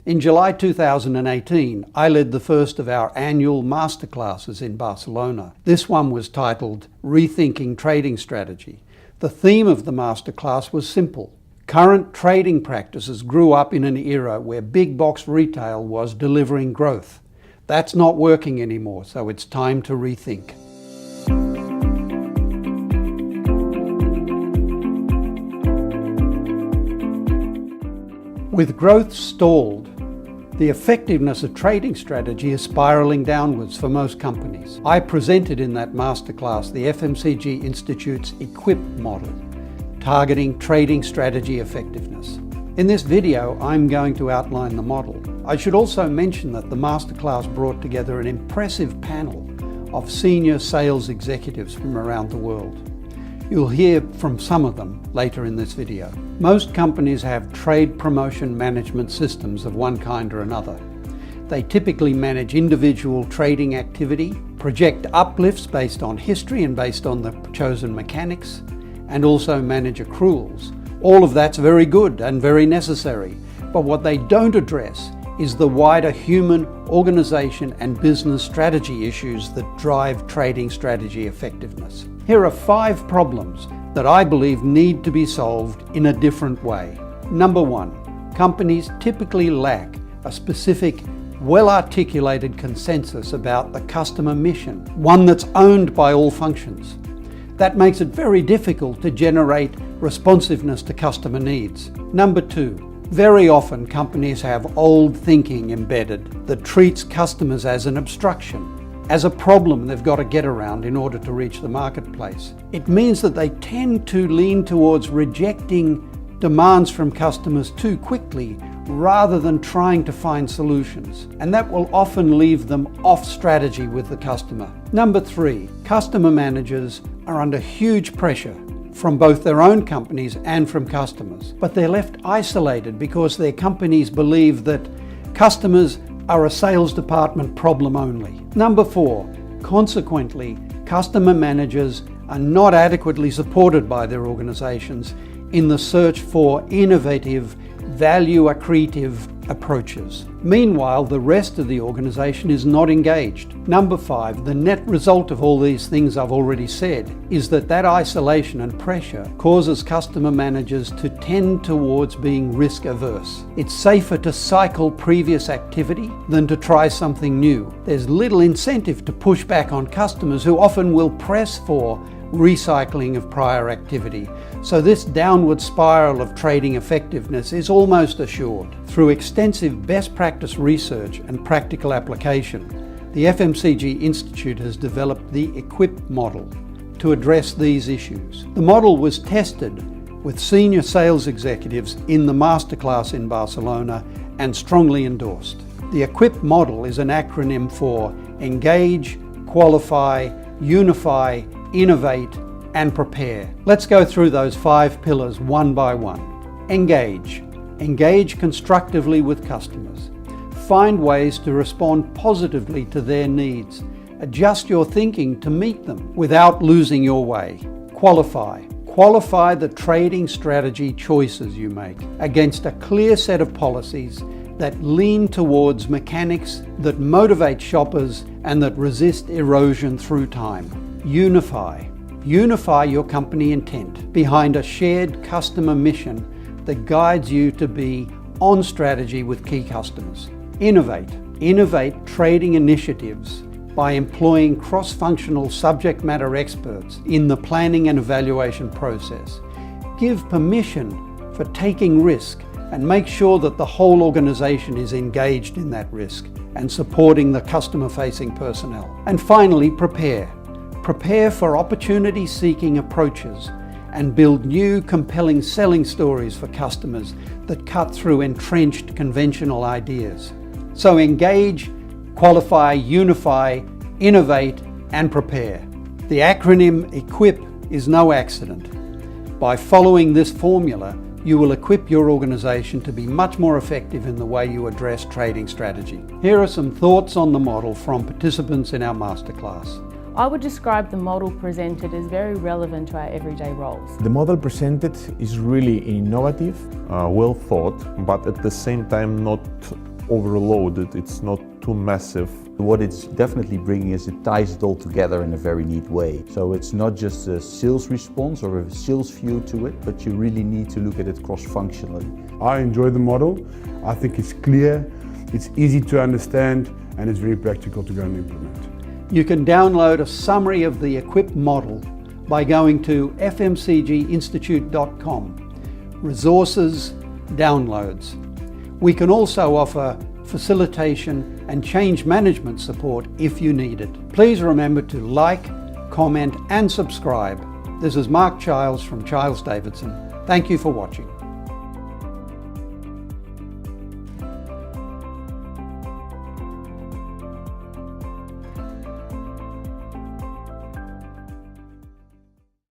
In July 2018, I led the first of our annual Masterclasses in Barcelona. This one was titled Rethinking Trading Strategy. The theme of the Masterclass was simple. Current trading practices grew up in an era where big box retail was delivering growth. That's not working anymore, so it's time to rethink. With growth stalled, the effectiveness of trading strategy is spiraling downwards for most companies. I presented in that masterclass the FMCG Institute's EQUIP Model, targeting trading strategy effectiveness. In this video, I'm going to outline the model. I should also mention that the masterclass brought together an impressive panel of senior sales executives from around the world. You'll hear from some of them later in this video. Most companies have trade promotion management systems of one kind or another. They typically manage individual trading activity, project uplifts based on history and based on the chosen mechanics, and also manage accruals. All of that's very good and very necessary, but what they don't address is the wider human, organization and business strategy issues that drive trading strategy effectiveness. Here are 5 problems that I believe need to be solved in a different way. Number 1, companies typically lack a specific, well-articulated consensus about the customer mission, one that's owned by all functions. That makes it very difficult to generate responsiveness to customer needs. Number 2, very often companies have old thinking embedded that treats customers as an obstruction, as a problem they've got to get around in order to reach the marketplace. It means that they tend to lean towards rejecting demands from customers too quickly rather than trying to find solutions, and that will often leave them off strategy with the customer. Number 3, customer managers are under huge pressure from both their own companies and from customers, but they're left isolated because their companies believe that customers are a sales department problem only. Number 4, consequently, customer managers are not adequately supported by their organizations in the search for innovative, value-accretive approaches. Meanwhile, the rest of the organization is not engaged. Number 5, the net result of all these things I've already said is that isolation and pressure causes customer managers to tend towards being risk-averse. It's safer to cycle previous activity than to try something new. There's little incentive to push back on customers who often will press for recycling of prior activity. So this downward spiral of trading effectiveness is almost assured. Through extensive best practice research and practical application, the FMCG Institute has developed the EQUIP Model to address these issues. The model was tested with senior sales executives in the Masterclass in Barcelona and strongly endorsed. The EQUIP Model is an acronym for Engage, Qualify, Unify, Innovate and Prepare. Let's go through those 5 pillars one by one. Engage. Engage constructively with customers. Find ways to respond positively to their needs. Adjust your thinking to meet them without losing your way. Qualify. Qualify the trading strategy choices you make against a clear set of policies that lean towards mechanics that motivate shoppers and that resist erosion through time. Unify. Unify your company intent behind a shared customer mission that guides you to be on strategy with key customers. Innovate. Innovate trading initiatives by employing cross-functional subject matter experts in the planning and evaluation process. Give permission for taking risk and make sure that the whole organization is engaged in that risk and supporting the customer-facing personnel. And finally, prepare. Prepare for opportunity-seeking approaches and build new, compelling selling stories for customers that cut through entrenched conventional ideas. So engage, qualify, unify, innovate, and prepare. The acronym EQUIP is no accident. By following this formula, you will equip your organization to be much more effective in the way you address trading strategy. Here are some thoughts on the model from participants in our masterclass. I would describe the model presented as very relevant to our everyday roles. The model presented is really innovative. Well thought, but at the same time not overloaded, it's not too massive. What it's definitely bringing is it ties it all together in a very neat way. So it's not just a sales response or a sales view to it, but you really need to look at it cross-functionally. I enjoy the model. I think it's clear, it's easy to understand, and it's very practical to go and implement. You can download a summary of the EQUIP model by going to fmcginstitute.com. Resources, downloads. We can also offer facilitation and change management support if you need it. Please remember to like, comment and subscribe. This is Marc Childs from Childs Davidson. Thank you for watching.